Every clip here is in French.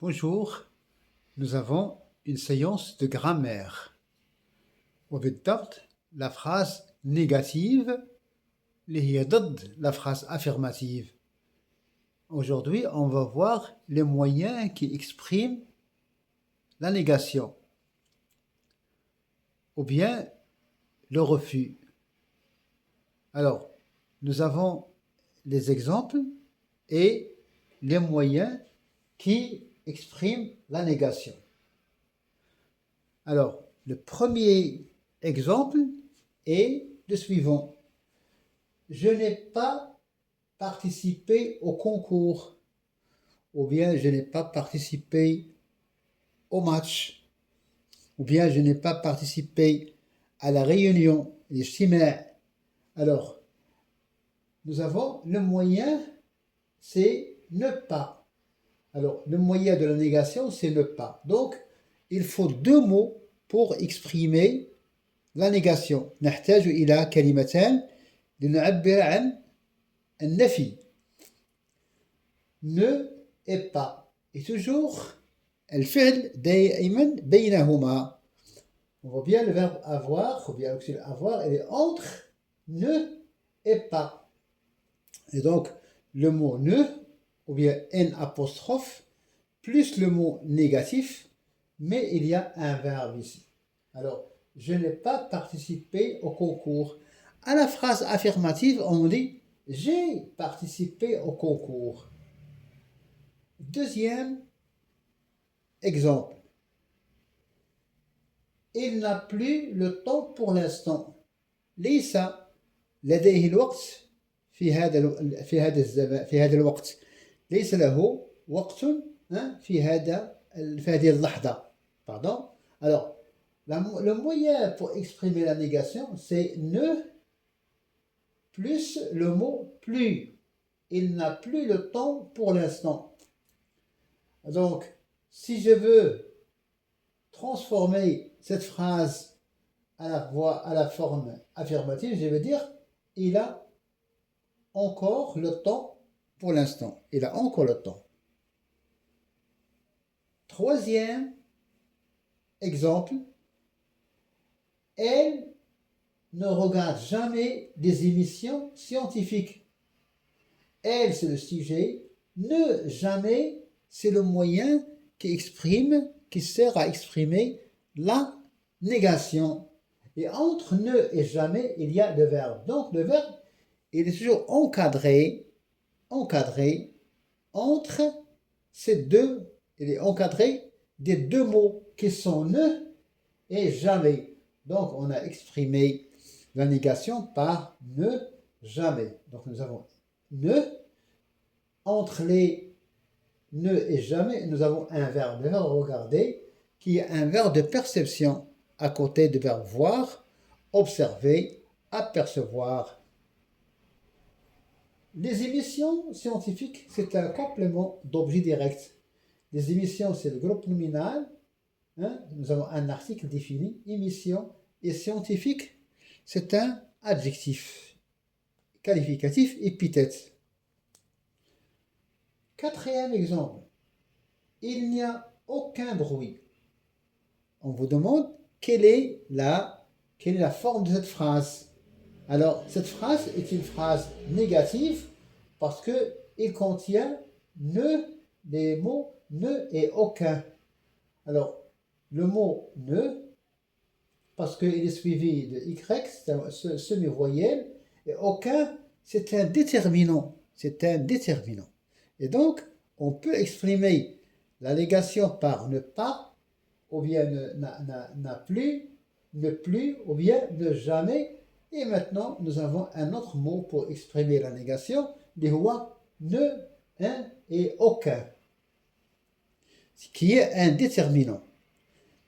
Bonjour, nous avons une séance de grammaire. وبالضبط la phrase négative اللي هي ضد la phrase affirmative. Aujourd'hui, on va voir les moyens qui expriment la négation ou bien le refus. Alors, nous avons les exemples et les moyens qui expriment la négation. Alors, le premier exemple est le suivant. Je n'ai pas participé au concours, ou bien je n'ai pas participé au match, ou bien je n'ai pas participé à la réunion, l'ijtima'. Alors, nous avons le moyen, c'est ne pas. Alors, le moyen de la négation, c'est ne pas. Donc, il faut deux mots pour exprimer la négation. نحتاج إلى كلمتان لنعبر عن النفي. Ne et pas. Et toujours, الفعل دائما بينهما. On voit bien le verbe avoir, ou bien aussi avoir, il est entre ne et pas. Et donc, le mot ne, ou bien n apostrophe, plus le mot négatif, mais il y a un verbe ici. Alors, je n'ai pas participé au concours. À la phrase affirmative, on dit j'ai participé au concours. Deuxième exemple. Il n'a plus le temps pour l'instant. ليس لديه الوقت في هذا الوقت. ليس له وقت في هذه اللحظة. Pardon. Alors, le moyen pour exprimer la négation, c'est ne plus le mot plus. Il n'a plus le temps pour l'instant. Donc, si je veux transformer cette phrase à la forme affirmative, je vais dire il a encore le temps pour l'instant. Il a encore le temps. Troisième exemple, elle ne regarde jamais des émissions scientifiques. Elle, c'est le sujet. Ne, jamais, c'est le moyen qui sert à exprimer la négation. Et entre ne et jamais, il y a le verbe. Donc, le verbe, il est toujours encadré entre ces deux, il est encadré des deux mots qui sont ne et jamais. Donc, on a exprimé la négation par ne, jamais. Donc, nous avons ne. Entre les ne et jamais, nous avons un verbe, le verbe regarder, qui est un verbe de perception à côté du verbe voir, observer, apercevoir. Les émissions scientifiques, c'est un complément d'objet direct. Les émissions, c'est le groupe nominal. Nous avons un article défini, émission, et scientifique, c'est un adjectif, qualificatif, épithète. Quatrième exemple, il n'y a aucun bruit. On vous demande quelle est la forme de cette phrase. Alors, cette phrase est une phrase négative parce qu'il contient les mots ne et aucun. Alors, le mot ne, parce qu'il est suivi de y, c'est un semi-voyelle, et aucun, c'est un déterminant. Et donc, on peut exprimer la négation par ne pas, ou bien n'a plus, ne plus, ou bien ne jamais. Et maintenant, nous avons un autre mot pour exprimer la négation, les rois ne, un et aucun, qui est un déterminant.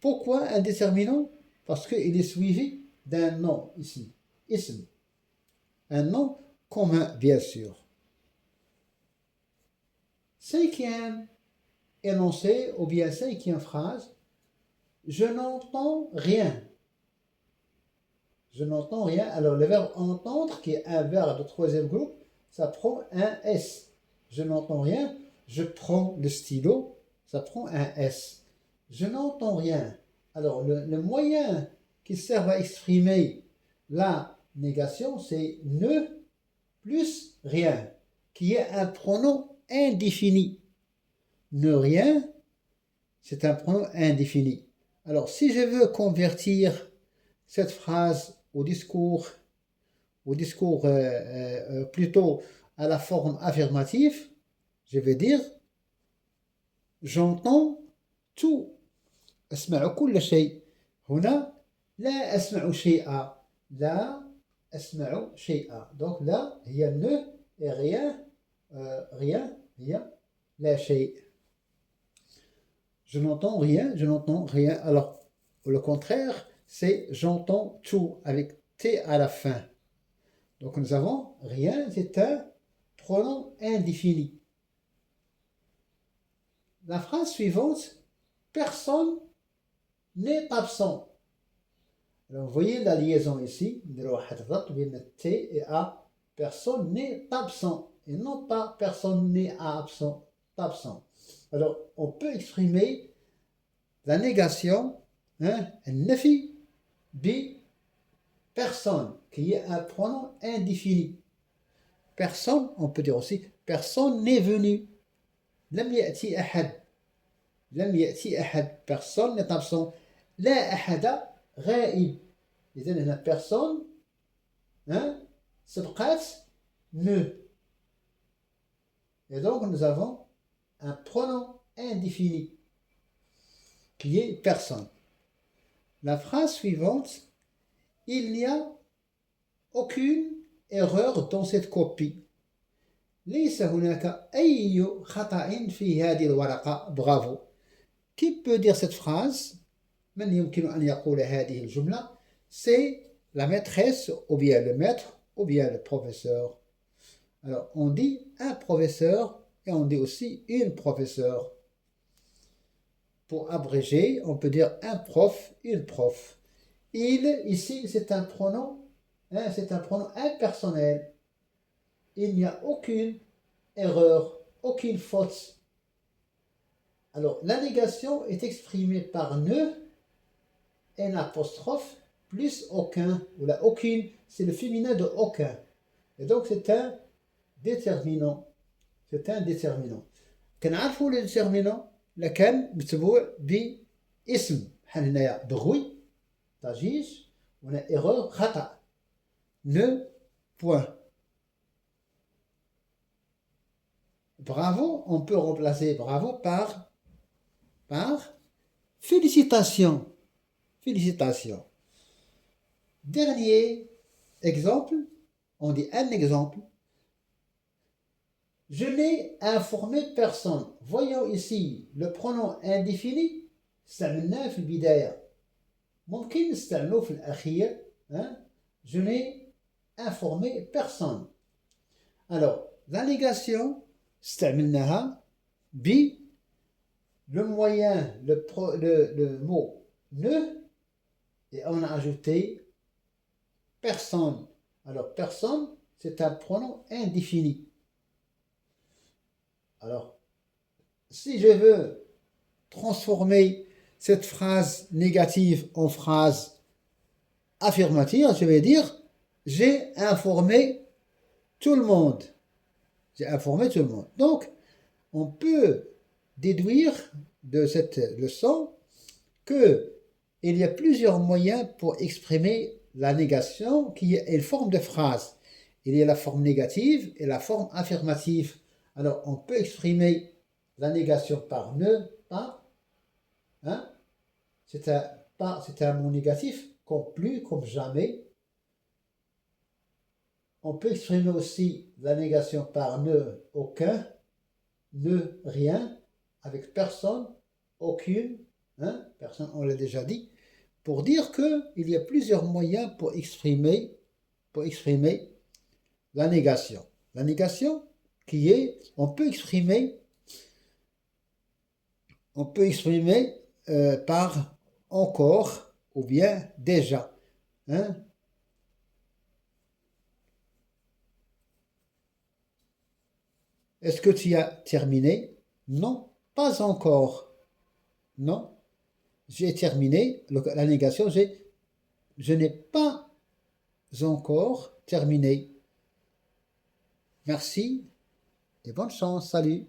Pourquoi un déterminant? Parce qu'il est suivi d'un nom ici, ism. Un nom commun, bien sûr. Cinquième énoncé, ou bien cinquième phrase, je n'entends rien. Je n'entends rien. Alors, le verbe entendre, qui est un verbe de troisième groupe, ça prend un S. Je n'entends rien. Je prends le stylo, ça prend un S. Je n'entends rien. Alors, le moyen qui sert à exprimer la négation, c'est ne plus rien, qui est un pronom indéfini. Ne rien, c'est un pronom indéfini. Alors, si je veux convertir cette phrase au discours plutôt à la forme affirmative, je vais dire j'entends tout. أسمع كل شيء. هنا لا أسمع شيئا. لا أسمع شيئا. Donc là, il y a ne et rien. Rien, rien, لا شيء. Je n'entends rien, je n'entends rien. Alors, le contraire, c'est j'entends tout avec T à la fin. Donc nous avons rien, c'est un pronom indéfini. La phrase suivante, personne n'est absent. Alors vous voyez la liaison ici, T et A, personne n'est absent, et non pas personne n'est absent, absent. Alors on peut exprimer la négation, النفي personne, qui est un pronom indéfini. Personne, on peut dire aussi, personne n'est venu. لم يأتي أحد. لم يأتي أحد. Personne n'est absent. لا أحد غائب. إذن هنا personne, سبقت ne. Et donc nous avons un pronom indéfini qui est personne. La phrase suivante, il n'y a aucune erreur dans cette copie. ليس هناك أي خطأ في هذه الورقة. Bravo. Qui peut dire cette phrase? من يمكن أن يقول هذه الجملة? C'est la maîtresse ou bien le maître ou bien le professeur. Alors on dit un professeur et on dit aussi une professeure. Pour abréger, on peut dire un prof, une prof. Il, ici, c'est un pronom, c'est un pronom impersonnel. Il n'y a aucune erreur, aucune faute. Alors, la négation est exprimée par ne, un apostrophe, plus aucun, ou la aucune, c'est le féminin de aucun. Et donc, c'est un déterminant. C'est un déterminant. كنعرفوا le déterminant لكان متبوع باسم بحال هنايا بغوي ضجيج وهنا ايرور خطا ne point. Bravo, on peut remplacer bravo par félicitations. Félicitations. Dernier exemple, on dit un exemple. Je n'ai informé personne. Voyons ici le pronom indéfini استعملناه في البداية. ممكن نستعملوه في الأخير. Je n'ai informé personne. Alors, la négation استعملناها ب le moyen, le mot ne, et on a ajouté personne. Alors, personne, c'est un pronom indéfini. Alors, si je veux transformer cette phrase négative en phrase affirmative, je vais dire j'ai informé tout le monde. J'ai informé tout le monde. Donc, on peut déduire de cette leçon qu'il y a plusieurs moyens pour exprimer la négation qui est une forme de phrase. Il y a la forme négative et la forme affirmative. Alors, on peut exprimer la négation par ne, pas. C'est un mot négatif, comme plus, comme jamais. On peut exprimer aussi la négation par ne, aucun, ne, rien, avec personne, aucune, personne, on l'a déjà dit, pour dire qu'il y a plusieurs moyens pour exprimer la négation. La négation qui est, on peut exprimer par encore ou bien déjà. Est-ce que tu as terminé? Non, pas encore. Non, j'ai terminé. La négation, je n'ai pas encore terminé. Merci et bonne chance. Salut.